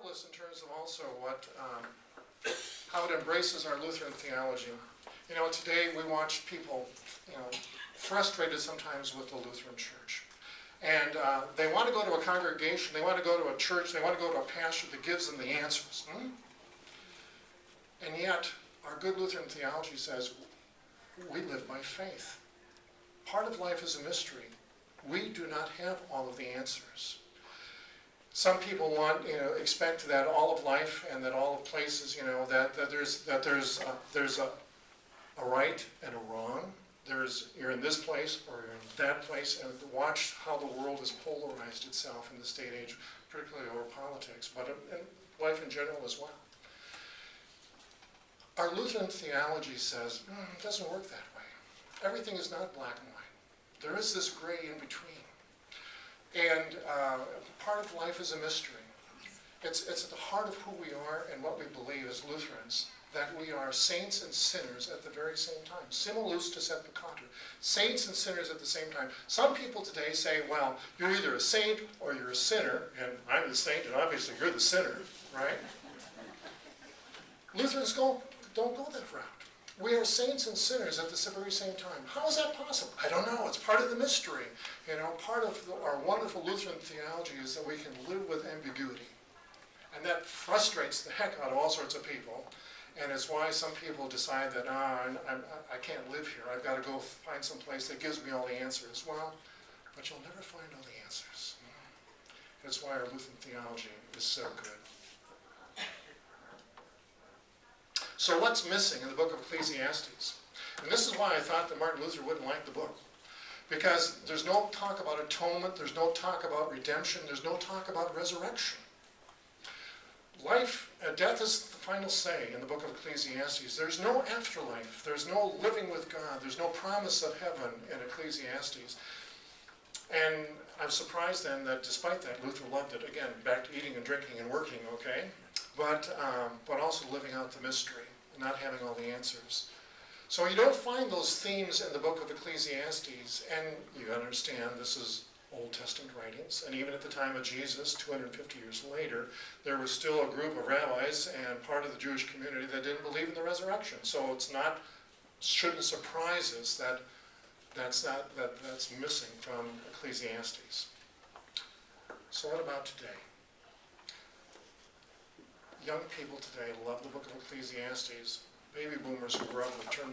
marvelous in terms of also how it embraces our Lutheran theology. You know, today we watch people, frustrated sometimes with the Lutheran Church. And they want to go to a congregation, they want to go to a church, they want to go to a pastor that gives them the answers. And yet, our good Lutheran theology says, we live by faith. Part of life is a mystery. We do not have all of the answers. Some people expect that all of life and that all of places, that there's a right and a wrong. You're in this place or you're in that place, and watch how the world has polarized itself in this day and age, particularly over politics, but in life in general as well. Our Lutheran theology says, it doesn't work that way. Everything is not black and white. There is this gray in between. And part of life is a mystery. It's at the heart of who we are and what we believe as Lutherans, that we are saints and sinners at the very same time. Simul justus et peccator. Saints and sinners at the same time. Some people today say, well, you're either a saint or you're a sinner, and I'm the saint, and obviously you're the sinner, right? Lutherans don't go that route. We are saints and sinners at the very same time. How is that possible? I don't know. It's part of the mystery. Part of our wonderful Lutheran theology is that we can live with ambiguity. And that frustrates the heck out of all sorts of people. And it's why some people decide that, I can't live here. I've got to go find some place that gives me all the answers. Well, but you'll never find all the answers. That's why our Lutheran theology is so good. So what's missing in the book of Ecclesiastes? And this is why I thought that Martin Luther wouldn't like the book. Because there's no talk about atonement, there's no talk about redemption, there's no talk about resurrection. Death is the final say in the book of Ecclesiastes. There's no afterlife, there's no living with God, there's no promise of heaven in Ecclesiastes. And I'm surprised then that despite that, Luther loved it. Again, back to eating and drinking and working, okay? But also living out the mystery and not having all the answers. So you don't find those themes in the book of Ecclesiastes, and you understand this is Old Testament writings, and even at the time of Jesus, 250 years later, there was still a group of rabbis and part of the Jewish community that didn't believe in the resurrection. So shouldn't surprise us that that's missing from Ecclesiastes. So what about today? Young people today love the book of Ecclesiastes. Baby boomers who grew up with turn,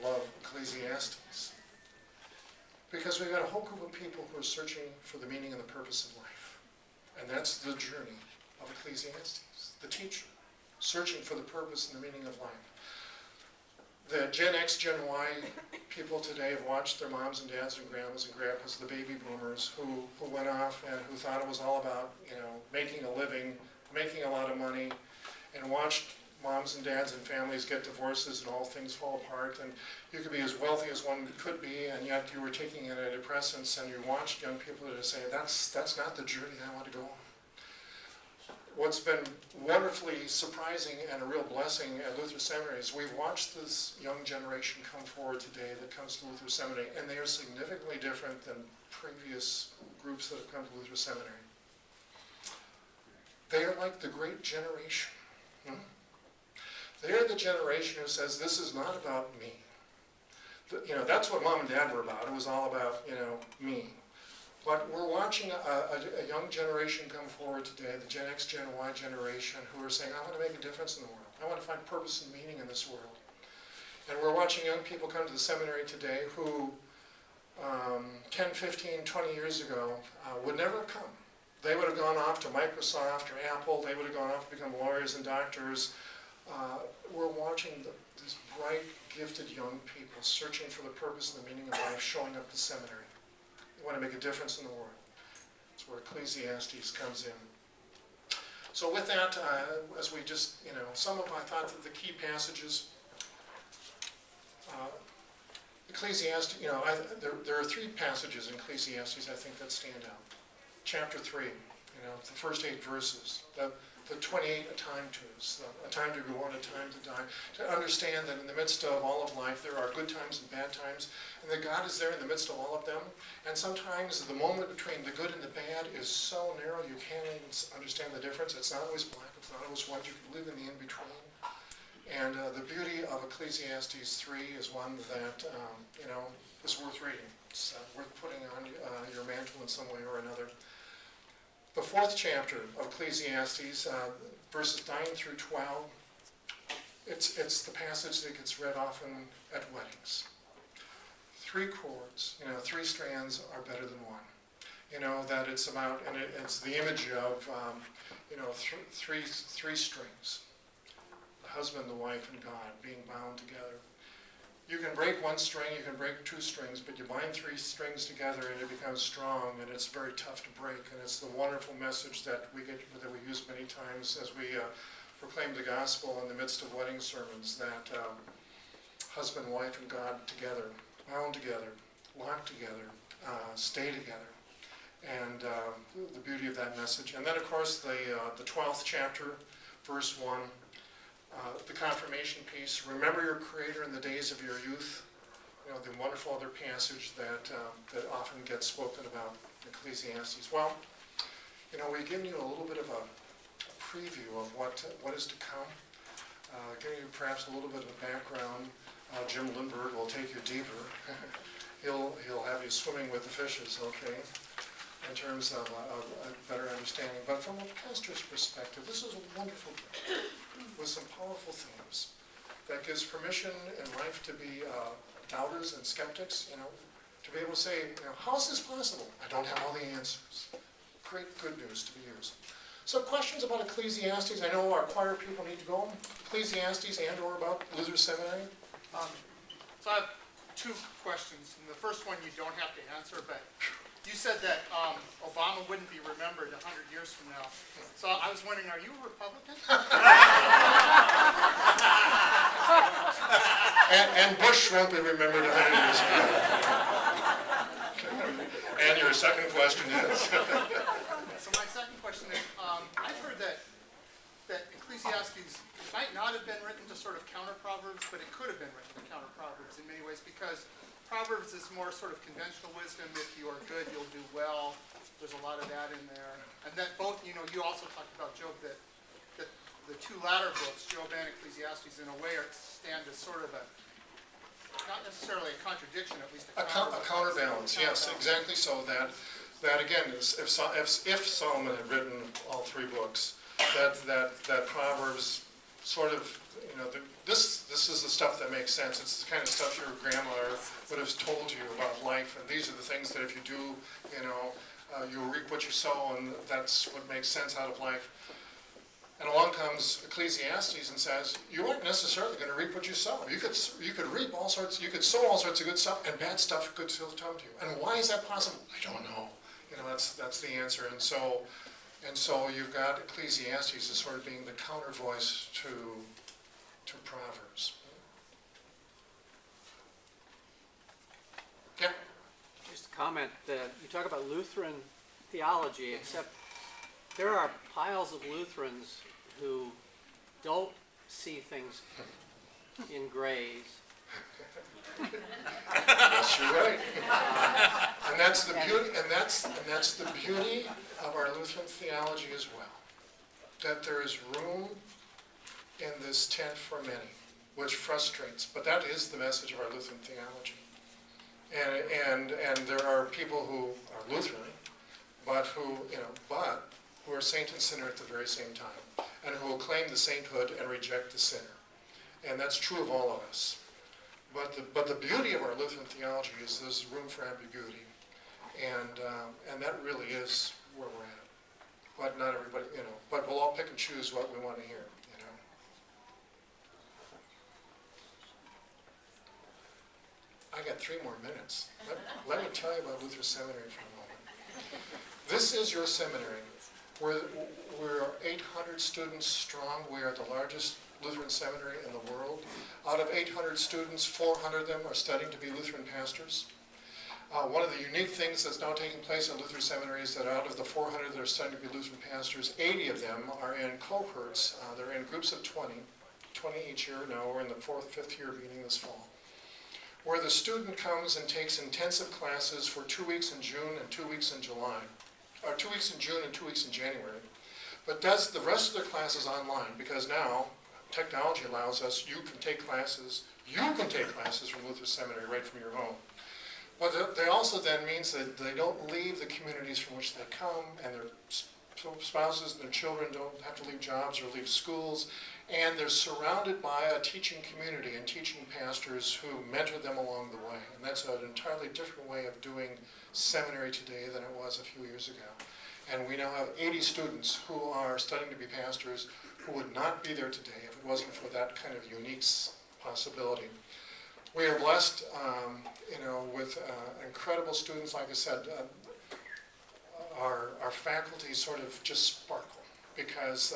love Ecclesiastes. Because we've got a whole group of people who are searching for the meaning and the purpose of life. And that's the journey of Ecclesiastes, the teacher, searching for the purpose and the meaning of life. The Gen X, Gen Y people today have watched their moms and dads and grandmas and grandpas, the baby boomers, who went off and who thought it was all about, making a living, making a lot of money, and watched moms and dads and families get divorces and all things fall apart, and you could be as wealthy as one could be, and yet you were taking antidepressants, and you watched young people that say, that's not the journey I want to go on. What's been wonderfully surprising and a real blessing at Luther Seminary is we've watched this young generation come forward today that comes to Luther Seminary, and they are significantly different than previous groups that have come to Luther Seminary. They are like the great generation. They're the generation who says, this is not about me. That's what mom and dad were about. It was all about, me. But we're watching a young generation come forward today, the Gen X, Gen Y generation, who are saying, I want to make a difference in the world. I want to find purpose and meaning in this world. And we're watching young people come to the seminary today who 10, 15, 20 years ago would never have come. They would have gone off to Microsoft or Apple. They would have gone off to become lawyers and doctors. We're watching these bright, gifted young people searching for the purpose and the meaning of life, showing up to seminary. They want to make a difference in the world. That's where Ecclesiastes comes in. So with that, as we just, I thought that the key passages, Ecclesiastes, there are three passages in Ecclesiastes I think that stand out. Chapter 3, The first 8 verses, the 28 a time twos, a time to go and a time to die, to understand that in the midst of all of life there are good times and bad times, and that God is there in the midst of all of them. And sometimes the moment between the good and the bad is so narrow you can't even understand the difference. It's not always black, it's not always white, you can live in the in-between. And the beauty of Ecclesiastes 3 is one that, is worth reading. It's worth putting on your mantle in some way or another. The 4th chapter of Ecclesiastes, verses 9 through 12, it's the passage that gets read often at weddings. 3 chords, 3 strands are better than one. That it's about, and it's the image of, three strings. The husband, the wife, and God being bound together. You can break 1 string, you can break 2 strings, but you bind 3 strings together and it becomes strong, and it's very tough to break. And it's the wonderful message that we use many times as we proclaim the gospel in the midst of wedding sermons, that husband, wife, and God together, bound together, locked together, stay together. And the beauty of that message. And then, of course, the 12th chapter, verse 1. The confirmation piece, remember your Creator in the days of your youth. The wonderful other passage that often gets spoken about in Ecclesiastes. Well, we've given you a little bit of a preview of what is to come. Giving you perhaps a little bit of a background. Jim Lindbergh will take you deeper. He'll have you swimming with the fishes, okay, in terms of a better understanding. But from a pastor's perspective, this is a wonderful book with some powerful themes that gives permission in life to be doubters and skeptics, to be able to say, how is this possible? I don't have all the answers. Great good news to be used. So questions about Ecclesiastes? I know our choir people need to go. Ecclesiastes and or about Luther Seminary? So I have 2 questions. And the first one you don't have to answer, but you said that Obama wouldn't be remembered 100 years from now. So I was wondering, are you a Republican? and Bush won't be remembered 100 years from now. And your second question is? So my second question is, I've heard that Ecclesiastes might not have been written to sort of counter Proverbs, but it could have been written to counter Proverbs in many ways, because Proverbs is more sort of conventional wisdom. If you are good, you'll do well. There's a lot of that in there. And that both, you also talked about Job, that the 2 latter books, Job and Ecclesiastes, in a way stand as sort of not necessarily a contradiction, at least a counterbalance. Yes, exactly. So that again, if Solomon had written all 3 books, that Proverbs sort of, this is the stuff that makes sense. It's the kind of stuff your grandmother would have told you about life, and these are the things that if you do, you'll reap what you sow, and that's what makes sense out of life. And along comes Ecclesiastes and says, you aren't necessarily going to reap what you sow. You could reap all sorts, you could sow all sorts of good stuff, and bad stuff could still come to you. And why is that possible? I don't know. That's the answer. And so you've got Ecclesiastes as sort of being the counter voice to Proverbs. Yeah. Just a comment that you talk about Lutheran theology, except there are piles of Lutherans who don't see things in grays. Yes, you're right. And that's the beauty. And that's the beauty of our Lutheran theology as well. That there is room in this tent for many, which frustrates. But that is the message of our Lutheran theology. And there are people who are Lutheran, but who are saint and sinner at the very same time, and who will claim the sainthood and reject the sinner. And that's true of all of us. But the beauty of our Lutheran theology is there's room for ambiguity, and that really is where we're at. But not everybody, but we'll all pick and choose what we want to hear, I got 3 more minutes. Let me tell you about Luther Seminary for a moment. This is your seminary. We're 800 students strong. We are the largest Lutheran seminary in the world. Out of 800 students, 400 of them are studying to be Lutheran pastors. One of the unique things that's now taking place in Lutheran Seminary is that out of the 400 that are studying to be Lutheran pastors, 80 of them are in cohorts. They're in groups of 20 each year now. We're in the 4th, 5th year beginning this fall, where the student comes and takes intensive classes for 2 weeks in June and 2 weeks in July, or 2 weeks in June and 2 weeks in January, but does the rest of their classes online, because now technology allows us, you can take classes from Lutheran Seminary right from your home. But they also then means that they don't leave the communities from which they come, and their spouses and their children don't have to leave jobs or leave schools, and they're surrounded by a teaching community and teaching pastors who mentor them along the way. And that's an entirely different way of doing seminary today than it was a few years ago. And we now have 80 students who are studying to be pastors who would not be there today if it wasn't for that kind of unique possibility. We are blessed, with incredible students. Like I said, our faculty sort of just sparkle, because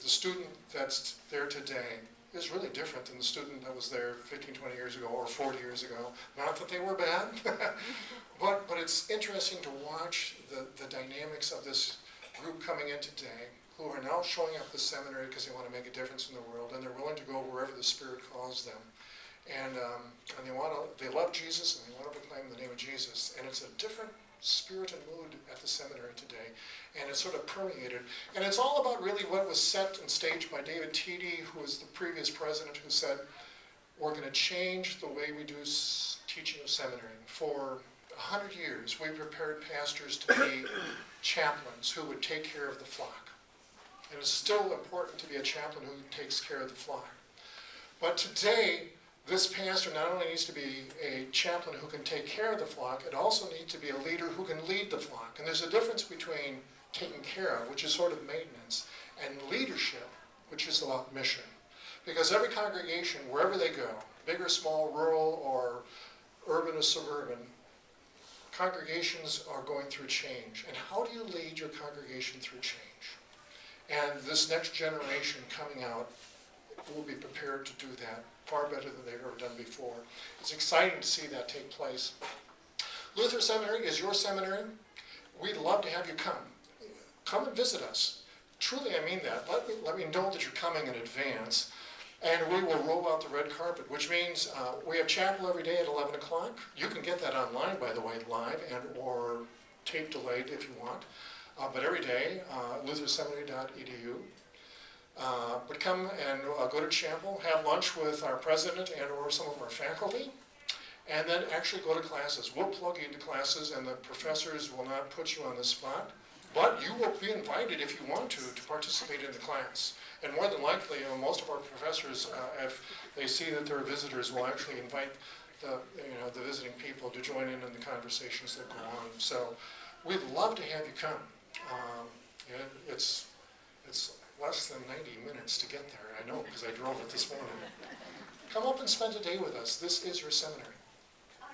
the student that's there today is really different than the student that was there 15, 20 years ago or 40 years ago. Not that they were bad, but it's interesting to watch the dynamics of this group coming in today, who are now showing up at the seminary because they want to make a difference in the world, and they're willing to go wherever the Spirit calls them. And they love Jesus, and they want to proclaim the name of Jesus. And it's a different spirit and mood at the seminary today, and it's sort of permeated. And it's all about really what was set and staged by David Teedy, who was the previous president, who said, we're going to change the way we do teaching of seminary. For 100 years, we prepared pastors to be chaplains who would take care of the flock. And it's still important to be a chaplain who takes care of the flock. But today, this pastor not only needs to be a chaplain who can take care of the flock, it also needs to be a leader who can lead the flock. And there's a difference between taking care of, which is sort of maintenance, and leadership, which is about mission. Because every congregation, wherever they go, big or small, rural or urban or suburban, congregations are going through change. And how do you lead your congregation through change? And this next generation coming out will be prepared to do that far better than they've ever done before. It's exciting to see that take place. Luther Seminary is your seminary. We'd love to have you come. Come and visit us. Truly, I mean that. Let me know that you're coming in advance. And we will roll out the red carpet, which means we have chapel every day at 11 o'clock. You can get that online, by the way, live and or tape delayed if you want. But every day, lutherseminary.edu. But come and go to chapel, have lunch with our president and or some of our faculty, and then actually go to classes. We'll plug you into classes, and the professors will not put you on the spot, but you will be invited if you want to participate in the class. And more than likely, most of our professors, if they see that there are visitors, will actually invite the visiting people to join in the conversations that go on. So we'd love to have you come. It's less than 90 minutes to get there. I know, because I drove it this morning. Come up and spend a day with us. This is your seminary.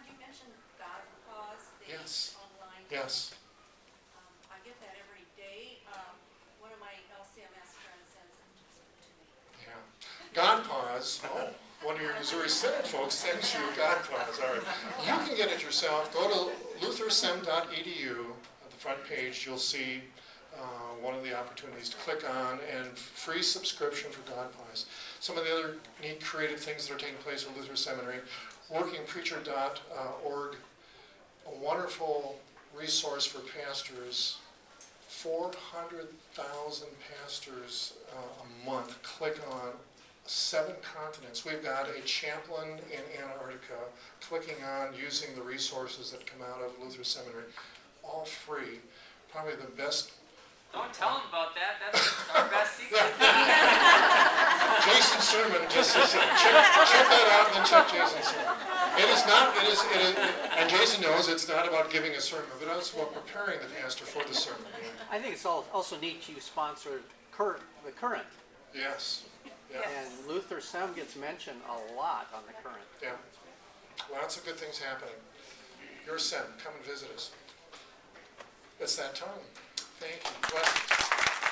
You mentioned God Cause, the Yes. online. Yes. I get that every day. One of my LCMS friends sends it to me. Yeah. God Pause. Oh, one of your Missouri Synod folks sends you God Pause. All right. You can get it yourself. Go to luthersem.edu. At the front page, you'll see one of the opportunities to click on, and free subscription for God Pause. Some of the other neat creative things that are taking place at Luther Seminary, workingpreacher.org, a wonderful resource for pastors. 400,000 pastors a month click on 7 continents. We've got a chaplain in Antarctica clicking on using the resources that come out of Luther Seminary, all free. Probably the best. Don't tell them about that. That's our best secret. Jason's sermon, just check that out and then check Jason's sermon. And Jason knows it's not about giving a sermon, but it's about preparing the pastor for the sermon. I think it's also neat you sponsor the Current. Yes. Yeah. And Luther Sem gets mentioned a lot on the Current. Yeah. Lots of good things happening. Your Sem, come and visit us. It's that time. Thank you. Blessings.